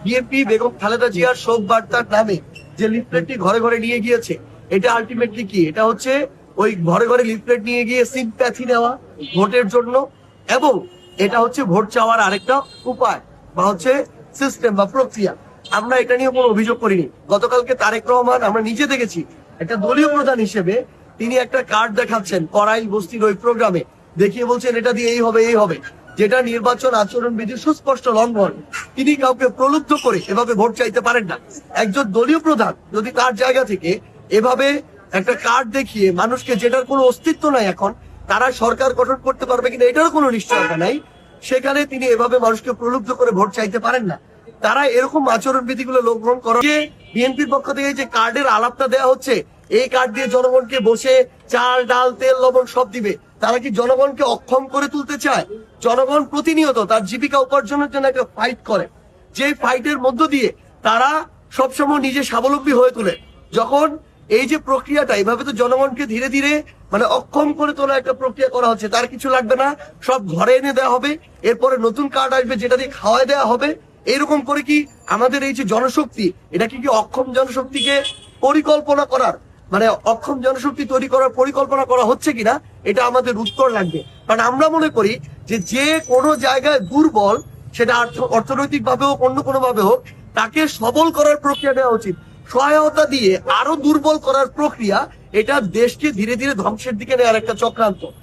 BNP Begum Khaleda জিয়ার শোক বার্তার নামে যে লিফলেটটি ঘরে ঘরে নিয়ে গিয়েছে, এটা আলটিমেটলি কি? এটা হচ্ছে ওই ঘরে ঘরে লিফলেট নিয়ে গিয়ে সিম্প্যাথি নেওয়া ভোটের জন্য, এবং এটা হচ্ছে ভোট চাওয়ার আরেকটা উপায় বা হচ্ছে সিস্টেম বা প্রক্রিয়া। আমরা এটা নিয়ে কোনো অভিযোগ করিনি। গতকালকে তারেক রহমান আমরা নিজে দেখেছি, একটা দলীয় প্রধান হিসেবে তিনি একটা কার্ড দেখাচ্ছেন করাইল বস্তির ওই প্রোগ্রামে, দেখিয়ে বলছেন এটা দিয়ে এই হবে এই হবে, যেটা নির্বাচন আচরণ বিধির সুস্পষ্ট লঙ্ঘন। তিনি কাউকে প্রলুব্ধ করে এভাবে ভোট চাইতে পারেন না। একজন দলীয় প্রধান যদি তার জায়গা থেকে এভাবে একটা কার্ড দেখিয়ে মানুষকে, যেটার কোনো অস্তিত্ব নাই এখন, তারা সরকার গঠন করতে পারবে কিনা এটারও কোনো নিশ্চয়তা নাই, সেখানে তিনি এভাবে মানুষকে প্রলুব্ধ করে ভোট চাইতে পারেন না। তারা এরকম আচরণ বিধিগুলো লঙ্ঘন করে। যে বিএনপির পক্ষ থেকে যে কার্ডের আলাপটা দেওয়া হচ্ছে, এই কার্ড দিয়ে জনগণকে বসে চাল ডাল তেল লবণ সব দিবে, তারা কি জনগণকে অক্ষম করে তুলতে চায়? জনগণ প্রতিনিয়ত তার জীবিকা উপার্জনের জন্য একটা ফাইট করে, যে ফাইটের মধ্য দিয়ে তারা সবসময় নিজে স্বাবলম্বী হয়ে তোলে। যখন এই যে প্রক্রিয়াটা এইভাবে তো জনগণকে ধীরে ধীরে অক্ষম করে তোলা একটা প্রক্রিয়া করা হচ্ছে, তার কিছু লাগবে না, সব ঘরে এনে দেওয়া হবে, এরপরে নতুন কার্ড আসবে যেটা দিয়ে খাওয়াই দেওয়া হবে। এরকম করে কি আমাদের এই যে জনশক্তি, এটা কি অক্ষম জনশক্তিকে পরিকল্পনা করার অক্ষম জনশক্তি তৈরি করার পরিকল্পনা করা হচ্ছে কিনা, এটা আমাদের উত্তর লাগবে। কারণ আমরা মনে করি যে কোনো জায়গায় দুর্বল, সেটা অর্থনৈতিক ভাবে হোক অন্য কোনো ভাবে হোক, তাকে সবল করার প্রক্রিয়া নেওয়া উচিত। সহায়তা দিয়ে আরো দুর্বল করার প্রক্রিয়া, এটা দেশকে ধীরে ধীরে ধ্বংসের দিকে নেওয়ার একটা চক্রান্ত।